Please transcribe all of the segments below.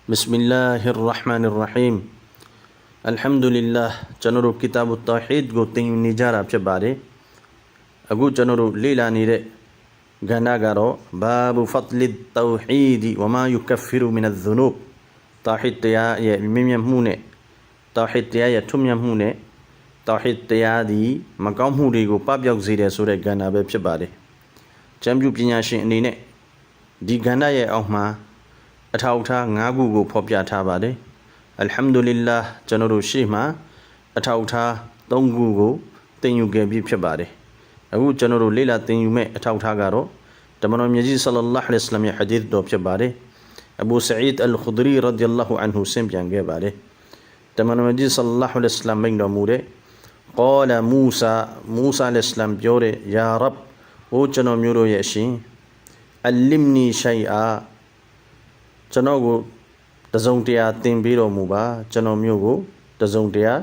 بسم الله الرحمن الرحيم الحمد لله جنرو كتاب التوحيد go tin ni jara phit pare aku janaru lela nide gana garo babu fadli tawhid wa ma yukaffiru min adh-dhunub tawhid taya ye mimyam mu ne tawhid taya ye thumyam mu ne tawhid taya di makaw muတွေကိုပပျောက်စေတယ်ဆိုတဲ့ကဏ္ဍပဲဖြစ်ပါတယ်ကျမ်းပြုပညာရှင်အနေနဲ့ဒီကဏ္ဍရဲ့အောက်မှာအထောက်အထား၅ခုကိုဖော်ပြထားပါတယ်အလ်ဟမ်ဒူလ illah ကျွန်တော်တို့ရှေ့မှာအထောက်အထား၃ခုကိုသင်ယူခဲ့ပြီးဖြစ်ပါတယ်အခုကျွန်တော်တို့လေ့လာသင်ယူမဲ့အထောက်အထားကတော့တမန်တော်မြတ်ကြီးဆလ္လာလ္လာဟ်အလိုင်းဝါဆလမ်ရဲ့ဟာဒီသ်တော်ဖြစ်ပါတယ်အဘူဆအီဒ်အလ်ခူဒရီရဒီယလ္လာဟူအန်ဟူဆင့်ပြန်ခဲ့ပါတယ်တမန်တော်မြတ်ကြီးဆလ္လာလ္လာဟ်အလိုင်းဝါဆလမ်မိန့်တော်မူတဲ့قال موسى عليه السلام ပြောတဲ့ယာရဘ်ဟိုကျွန်တော်မျိုးတို့ရဲ့အရှင်အလင်နီရှိအာကျွန်တော်ကိုတစုံတရာသင်ပေးတော်မူပါကျွန်တော်မျိုးကိုတစုံတရာ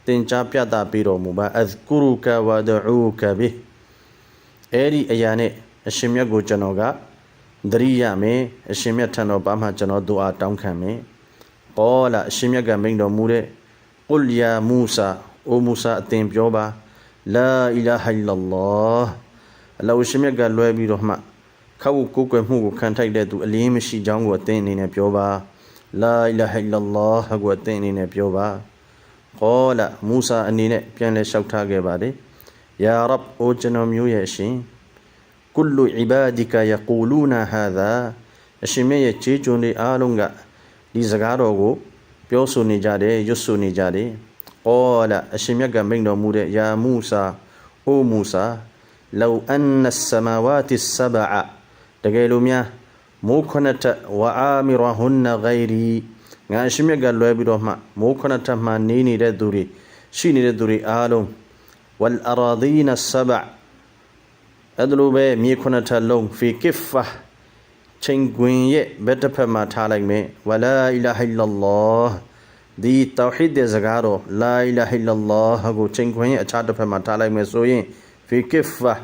သင်ကြားပြသပေးတော်မူပါအဇ်ကူရုကဝဒဥကဘိအဲ့ဒီအရာနဲ့အရှင်မြတ်ကိုကျွန်တော်ကသတိရမယ်အရှင်မြတ်ထံတော်ပါမှကျွန်တော်ဒူအာတောင်းခံမယ်ကောလာအရှင်မြတ်ကမိန့်တော်မူတဲ့ကုလ်ယာမူဆာအိုမူဆာအသင်ပြောပါလာအီလာဟ်အီလလောအလ္လာဟ်ရှင်မြတ်ကလွဲပြီးတော့မှခောက်ကိုယ်ကွယ်မှုကိုခံထိုက်တဲ့သူအလင်းမရှိကြောင်းကိုအသင်အနေနဲ့ပြောပါလာအီလာဟ်အီလလောဟ်ကိုအသင်အနေနဲ့ပြောပါကောလာမူဆာအနေနဲ့ပြန်လဲလျှောက်ထားခဲ့ပါတယ်ယာရဘ်အိုကျွန်တော်မျိုးရဲ့အရှင်ကုလ်အီဘာဒီကယကူလူနာဟာသာအရှင်မြတ်ရဲ့ခြေကျွန်းတွေအားလုံးကဒီစကားတော်ကိုပြောဆိုနေကြတယ်ရွတ်ဆိုနေကြတယ်ကောလာအရှင်မြတ်ကမိန့်တော်မူတဲ့ယာမူဆာအိုမူဆာလောအန်နစမာဝါတီဆဘအတကယ်လို့များမိုးခဏထဝအာမီရဟွန်နဂိုင်ရီငါအရှင်မြတ်ကလွဲပြီးတော့မှမိုးခဏထမှနေနေတဲ့သူတွေရှိနေတဲ့သူတွေအားလုံးဝလ်အရာဒီနဆဘအဲ့လိုပဲမြေခဏထလုံးဖီကစ်ဖာချင်းကွင်ရဲ့ဘက်တစ်ဖက်မှာထားလိုက်မယ်ဝလာအီလာဟ်အီလလောဒီတောဟီဒ်ရဲ့စကားတော့လာအီလာဟ်အီလလောကိုချင်းခွင်ရဲ့အခြားတစ်ဖက်မှာထားလိုက်မယ်ဆိုရင်ဖီကစ်ဖာ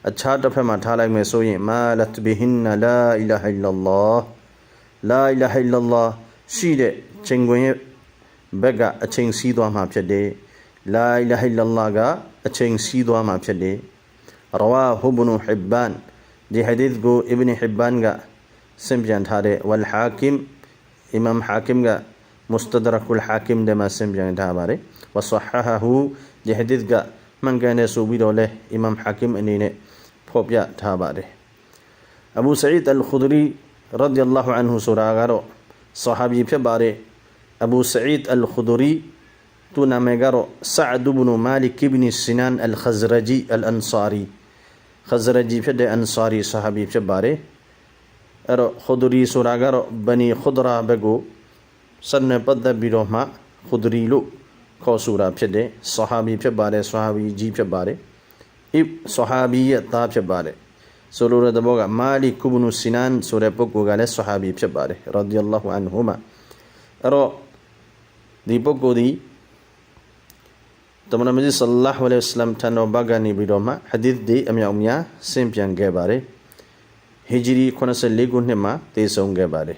အခြားတစ်ဖက်မှာထားလိုက်မယ်ဆိုရင်မာလတ်ဘီဟင်နာလာအီလာဟ်အီလလောလာအီလာဟ်အီလလောရှိတဲ့ချင်းခွင်ရဲ့ဘက်ကအချင်းစီးသွားမှာဖြစ်တယ်လာအီလာဟ်အီလလောကအချင်းစီးသွားမှာဖြစ်တယ်ရဝါဟူဘနူဟစ်ဘန်ဒီဟာဒီသ်ကိုအစ်ဘနဟစ်ဘန်ကဆင့်ပြန်ထားတဲ့ဝလ်ဟာကင်အီမမ်ဟာကင်ကمستدرك الحاكم دما سمجان داباري وصححه دي حديث کا من كان سوبي دوله امام حاكم انينه فوبيا داباري ابو سعيد الخدري رضي الله عنه سوراغارو صحابي فباري ابو سعيد الخدري تو نامغارو سعد بن مالك بن سنان الخزرجي الانصاري خزرجي فد انصاري صحابي فباري ارو خدري سوراغارو بني خضرا بگو سن پد بیرو ما خدری لو خوصورا پھدے صحابی پھے بارے صحابی جی پھے بارے اب صحابیت تا پھے بارے سورہ دبوگا مالک بن سنان سورہ پکو گالے صحابی پھے بارے رضی اللہ عنہما ارو دی پکو دی تمنا مجید صلی اللہ علیہ وسلم تھانو باگانی بیرو ما حدیث دی امیا امیا سمپیان گے بارے ہجری کھونس لیگون ما تیسوں گے بارے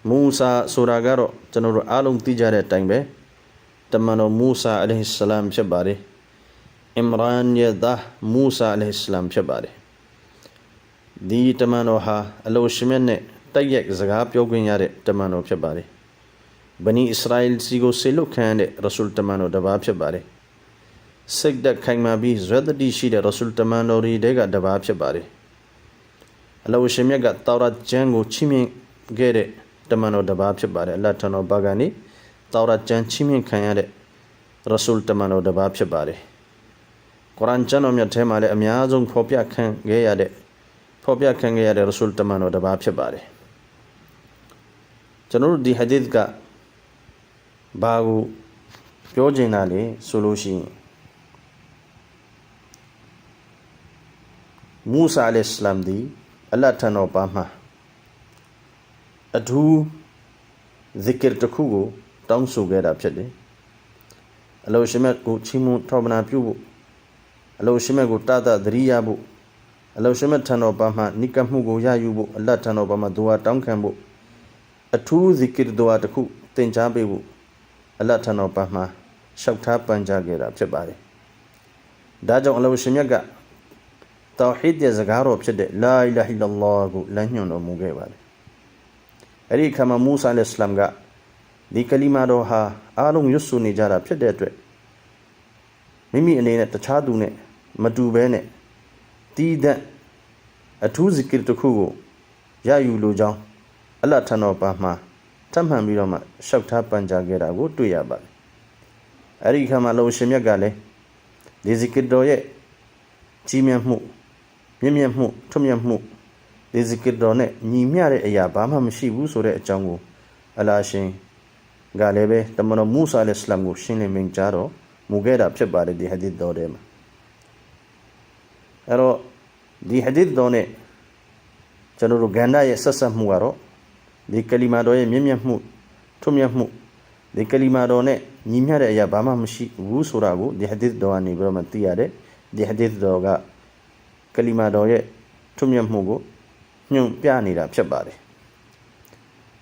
موسى سوراغارو تنور آلوم تجارة تنبه تمانو موسى عليه السلام شباري عمران يده موسى عليه السلام شباري دي تمانو ها اللو شمين تيك زغاب يوغن ياري تمانو شباري بني إسرائيل سيغو سيلو كان رسول تمانو دباب شباري سجد كايما بي زود دي شيد رسول تمانو ريدega دباب شباري اللو شميغا تورات جانغو چيمين غيري तमनो दबाब से बारे अल्लाह तनो बागानी तौरात चन छिमिन खाया रसूल तमनो दबाब से बारे कुरान चनो में थे माले अम्याजुं फोपिया खां गया रसूल तमनो दबाब से बारे चनो दी हदीद का बागु प्योजेनाले सोलूशी मूसा अलैहिस्सलाम दी अल्लाह तनो पामाအထူးဇစ်ကရ်တစ်ခုကိုတောင်းဆိုခဲ့တာဖြစ်တယ်အလောရှိမြတ်ကိုချီးမွမ်းထောက်ပံ့ပြုဖို့အလောရှိမြတ်ကိုတသသတိရဖို့အလောရှိမြတ်ထံတော်ဘာမှနိကမှုကိုရယူဖို့အလတ်ထံတော်ဘာမှဒူဝါတောင်းခံဖို့အ အထူးဇီကရ်ဒွါတစ်ခုသင်ကြားပေးဖို့အလ္လာဟ်ထံတော်မှာလျှောက်ထားပန်ကြားခဲ့တာဖြစ်ပါတယ်ဒါကြောင့်အလ္လာဟ်ရှင်မြတ်ကတောဟီဒ်ရဲ့စကားတော်ဖြစ်တဲ့လာအီလာဟ်အီလ္လာဟ်ကိုလမ်းညွှန်တော်မူခဲ့ပါတယ်အဲ့ဒီခါမှာမူဆာအလိုင်ဟိစလမ်ကဒီကလီမာတော်ဟာအားလုံးရွတ်ဆိုနေကြတာဖြစ်တဲ့အတွက်မိမိအနေနဲ့တခြားသူနဲ့မတူဘဲနဲ့တီးတဲ့အထူးဇီကရ်တစ်ခုကိုရယူလိုကြောင်းအလ္လာဟ်ထံတော်မှာထပ်မံပြီးတော့မှလျှောက်ထားပန်ကြားခဲ့တာကိုတွေ့ရပါတယ်အဲ့ဒီခါမှာအလ္လာဟ်ရှင်မြတ်ကလည်းဒီဇီကရ်တော်ရဲ့ကြီးမြတ်မှုမြင့်မြတ်မှုထွတ်မြတ်မှုဒီဇီကရ်တော်နဲ့ညီမျှတဲ့အရာဘာမှမရှိဘူးဆိုတဲ့အကြောင်းကိုအလ္လာဟ်ရှင်ကလည်းပဲတမန်တော်မူဆာအလိုင်ဟိစလမ်ကိုရှင်းလင်းမိန့်ကြားတော်မူခဲ့တာဖြစ်ပါတယ်ဒီဟာဒီသ်တော်ထဲမှာအဲ့တော့ဒီဟာဒီသ်တော်နဲ့ကျွန်တော်တို့ဂန္ဓာရဲ့ဆက်ဆက်မှုကတော့ဒီကလီမာတော်ရဲ့မြင့်မြတ်မှုထွတ်မြတ်မှုဒီကလီမာတော်နဲ့ညီမျှတဲ့အရာဘာမှမရှိဘူးဆိုတာကိုဒီဟာဒီသ်တော်ကနေပြီးတော့မှသိရတယ်ဒီဟာဒီသ်တော်ကကလီမာတော်ရဲ့ထွတ်မြတ်မှုကိုညွှန်ပြနေတာဖြစ်ပါတယ်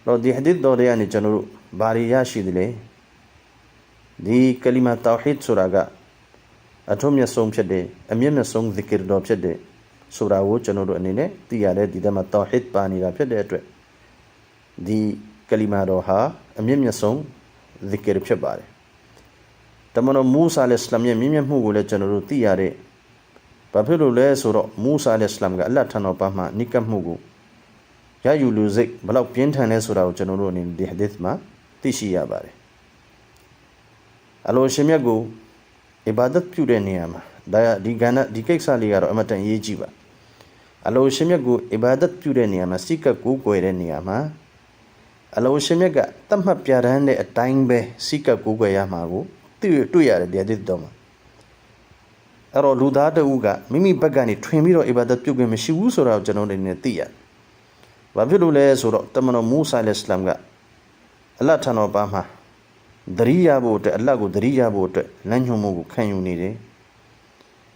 တော့ဒီဟာဒီသ်တော်တွေကနေကျွန်တော်တို့ဘာတွေရရှိတယ်လဲဒီကလီမာတောဟီဒ်ဆိုတာကအထွတ်မြတ်ဆုံးဖြစ်တယ်အမြင့်မြတ်ဆုံးဇီကရ်တော်ဖြစ်တယ်ဆိုတာကိုကျွန်တော်တို့အနေနဲ့သိရတယ်ဒီထဲမှာတောဟီဒ်ပါနေတာဖြစ်တဲ့အတွက်ဒီကလီမာတော်ဟာအမြင့်မြတ်ဆုံးဇီကရ်ဖြစ်ပါတယ်တမန်တော်မူဆာအလိုင်ဟိစလမ်ရဲ့မြင့်မြတ်မှုကိုလည်းကျွန်တော်တို့သိရတဲ့ဘာဖြစ်လို့လဲဆိုတော့မူဆာအလိုင်ဟိစလမ်ကအလ္လာဟ်ထံတော်မှာနိကတ်မှုကိုရယူလူစိတ်ဘလောက်ပြင်းထန်လဲဆိုတာကိုကျွန်တော်တို့အနေနဲ့ဒီဟာဒီသ်မှာသိရှိရပါတယ်အလ္လာဟ်ရှင်မြတ်ကိုအီဘာဒတ်ပြုတဲ့နေရာမှာဒီကဏ္ဍဒီကိစ္စလေးကတော့အမတန်အရေးကြီးပါအလ္လာဟ်ရှင်မြတ်ကိုအီဘာဒတ်ပြုတဲ့နေရာမှာစိတ်ကကိုးကွယ်တဲ့နေရာမှာအလ္လာဟ်ရှင်မြတ်ကတတ်မှတ်ပြဋ္ဌာန်းတဲ့အတိုင်းပဲစိတ်ကကိုးကွယ်ရမှာကိုတွေ့ရတယ်ဒီဟာဒီသ်တော်မှာအဲ့တော့လူသားတဦးကမိမိဘက်ကနေထွင်ပြီးတော့အီဘာဒတ်ပြုခွင့်မရှိဘူးဆိုတာကိုကျွန်တော်တို့နေသိရတယ်ဘာဖြစ်လို့လဲဆိုတော့တမန်တော်မူဆာအလိုင်ဟိစလမ်ကအလ္လာဟ်ထံတော်မှာသတိရဖို့အတွက်အလ္လာဟ်ကိုသတိရဖို့အတွက်လမ်းညွှန်မှုကိုခံယူနေတယ်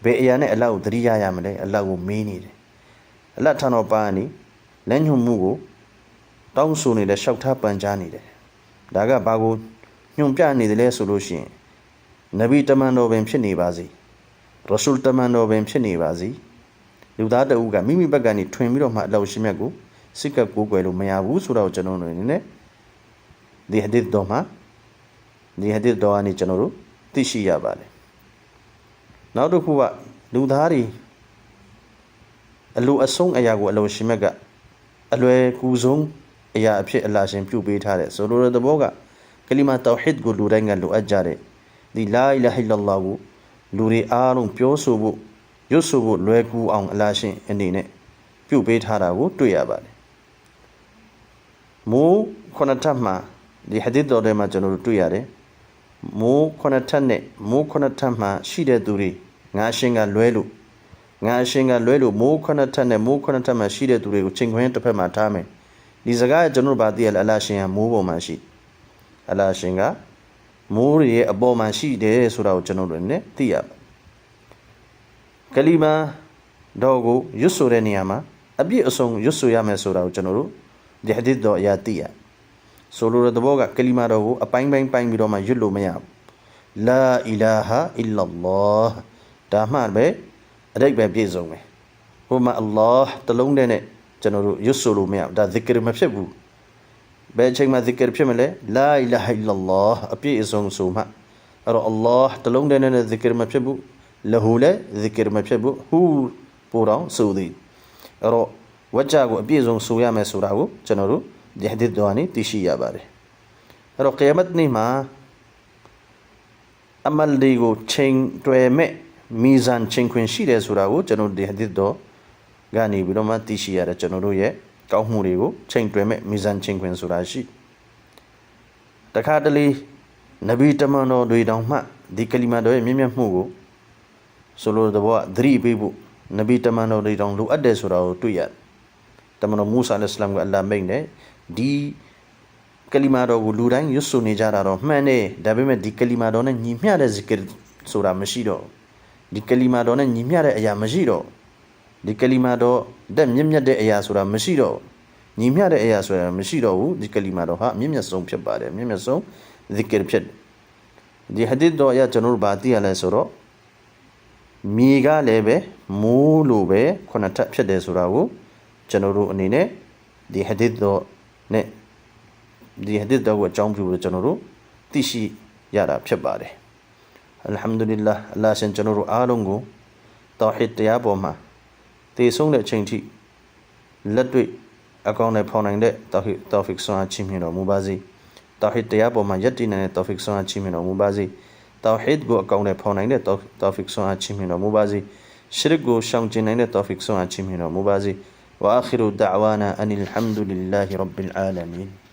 ဘယ်အရာနဲ့အလ္လာဟ်ကိုသတိရရမလဲအလ္လာဟ်ကိုမေးနေတယ်အလ္လာဟ်ထံတော်ကနေလမ်းညွှန်မှုကိုတောင်းဆိုနေတယ်လျှောက်ထားပန်ကြားနေတယ်ဒါကဘာကိုညွှန်ပြနေတယ်လဲဆိုလို့ရှိရင်နဗီတမန်တော်ပင်ဖြစ်နေပါစေရဆူလ်တမန်တော်ပင်ဖြစ်နေပါစေလူသားတဦးကမိမိဘက်ကနေထွင်ပြီးတော့မှအလ္လာဟ်ရှင်မြတ်ကိုစိတ်ကကိုးကွယ်လို့မရဘူးဆိုတော့ကျွန်တော်တို့အနေနဲ့ဒီဟာဒီသ်တော်မှာဒီဟာဒီသ်တော်ကနေကျွန်တော်တို့သိရှိရပါတယ်နောက်တစ်ခုကလူသားတွေအလိုအဆုံးအရာကိုအလ္လာဟ်ရှင်မြတ်ကအလွယ်ကူဆုံးအရာအဖြစ်အလ္လာဟ်ရှင်ပြုပေးထားတယ်ဆိုလိုတဲ့သဘောကကလီမာတောဟီဒ်ကိုလူတိုင်းကလိုအပ်ကြတဲ့ဒီလာအီလာဟ်အီလ္လာဟ်ကိုလူတွေအားလုံးပြောဆိုဖို့ရွတ်ဆိုဖို့လွယ်ကူအောင်အလ္လာဟ်ရှင်အနေနဲ့ပြုပေးထားတာကိုတွေ့ရပါတယ်မိုးခုနှစ်ထပ်မှာဒီဟာဒီသ်တော်ထဲမှာကျွန်တော်တို့တွေ့ရတယ်မိုးခုနှစ်ထပ်နဲ့မိုးခုနှစ်ထပ်မှာရှိတဲ့သူတွေငါအရှင်ကလွဲလို့မိုးခုနှစ်ထပ်နဲ့မိုးခုနှစ်ထပ်မှာရှိတဲ့သူတွေကိုချိန်ခွင်းတစ်ဖက်မှာထားမယ်ဒီစကားကျွန်တော်တို့ဗာသိရလဲအလ္လာဟ်ရှင်ကမိုးပေါ်မှာရှိအလ္လာဟ်ရှင်ကမိုးရဲ့အပေါ်မှာရှိတယ်ဆိုတာကိုကျွန်တော်တို့လည်းသိရပါကလီမာတော်ကိုရွတ်ဆိုတဲ့နေရာမှာအပြည့်အစုံရွတ်ဆိုရမယ်ဆိုတာကိုကျွန်တော်တို့ဒီဟာဒီသ်တော်အရာသိရဆိုလိုတဲ့သဘောကကလီမာတော်ကိုအပိုင်းပိုင်းပိုင်းပြီးတော့မှရွတ်လို့မရဘူးလာအီလာဟာအီလ္လာလောဒါမှပဲအဓိပ္ပာယ်ပြည့်စုံမယ်ဟိုမှာအလ္လာဟ်တလုံးတည်းနဲ့ကျွန်တော်တို့ရွတ်ဆိုလို့မရဘူးဒါဇီကရ်မဖြစ်ဘူးဘယ်အချိန်မှာဇီကရ်ဖြစ်မလဲလာအီလာဟ်အီလ္လာလောအပြည့်အစုံဆိုမှအဲ့တော့အလ္လာဟ်တလုံးတည်းနဲ့ဇီကရ်မဖြစ်ဘူးလဟူလည်းဇီကရ်မဖြစ်ဘူးဟူပို့တော့ဆိုသည်အဲ့တော့ဝကြကိုအပြည့်စုံဆိုရမယ်ဆိုတာကိုကျွန်တော်တို့ဒီဟာဒီသ်တော်ကနေသိရှိရပါတယ်အဲ့တော့ကိယာမတ်နေ့မှာအမလ်တွေကိုချိန်တွယ်မဲ့မီဇန်ချိန်ခွင်ရှိတယ်ဆိုတာကိုကျွန်တော်ဒီဟာဒီသ်တော်ကနေပြီးတော့မှသိရှိရတယ်ကျွန်တော်တို့ရဲ့ကောင်းမှုတွေကိုချိန်တွယ်မဲ့မီဇန်ချိန်ခွင်ဆိုတာရှိတခါတလေနဗီတမန်တော်တွေတောင်မှဒီကလီမာတော်ရဲ့မြင့်မြတ်မှုကိုဆိုလိုတဲ့ဘောကသတိပေးဖို့နဗီတမန်တော်တွေတောင်လိုအပ်တယ်ဆိုတာကိုတွေ့ရတယ်တမန်တော်မူဆာအလိုင်ဟိစလမ်ကအလ္လာဟ်မိန့်တယ်ဒီကလီမာတော်ကိုလူတိုင်းရွတ်ဆိုနေကြတာတော့မှန်တယ်ဒါပေမဲ့ဒီကလီမာတော်နဲ့ညီမျှတဲ့ဇီကရ်ဆိုတာမရှိတော့ဒီကလီမာတော်နဲ့ညီမျှတဲ့အရာမရှိတော့ဒီကလီမာတော်တဲ့မြင့်မြတ်တဲ့အရာဆိုတာမရှိတော့ ညီမျှတဲ့အရာဆိုတာမရှိတော့ဘူးဒီကလီမာတော်ဟာအမြင့်မြတ်ဆုံးဖြစ်ပါတယ်အမြင့်မြတ်ဆုံးဇီကရ်ဖြစ်ဒီဟာဒီတော်အရကျွန်တော်တို့ဗာသိရလဲဆိုတော့မြေကလည်းပဲမိုးလိုပဲခုနှစ်ထပ်ဖြစ်တယ်ဆိုတာကိုကျွန်တော်တို့အနေနဲ့ဒီဟာဒီတော်နဲ့ဒီဟာဒီတော်ကိုအကြောင်းပြုလို့ကျွန်တော်တို့သိရှိရတာဖြစ်ပါတယ်အလ်ဟမ်ဒူလ illah အလ္လာဟ်ရှင်ကျွန်တော်တို့အားလုံးကိုတောဟီဒ်တရားပေါ်မှာတည်ဆုံးတဲ့အချိန်ထိလက်တွေ့အကောင်းနဲ့ဖော်နိုင်တဲ့တောဟီဖစ်ဆွမ်းအားချီးမြှင့်တော်မူပါစေတောဟီဒ်တရားပေါ်မှာယက်တည်နိုင်တဲ့တောဖစ်ဆွမ်းအားချီးမြှင့်တော်မူပါစေတောဟီဒ်ကိုအကောင်းနဲ့ဖော်နိုင်တဲ့တောဖစ်ဆွမ်းအားချီးမြှင့်တော်မူပါစေရှရစ်ကိုရှောင်ကျဉ်နိုင်တဲ့တောဖစ်ဆွမ်းအားချီးမြှင့်တော်မူပါစေဝအာခီရူဒအဝါနာအန်အလ်ဟမ်ဒူလ illah ရဘ်ဘီလ်အာလမီန်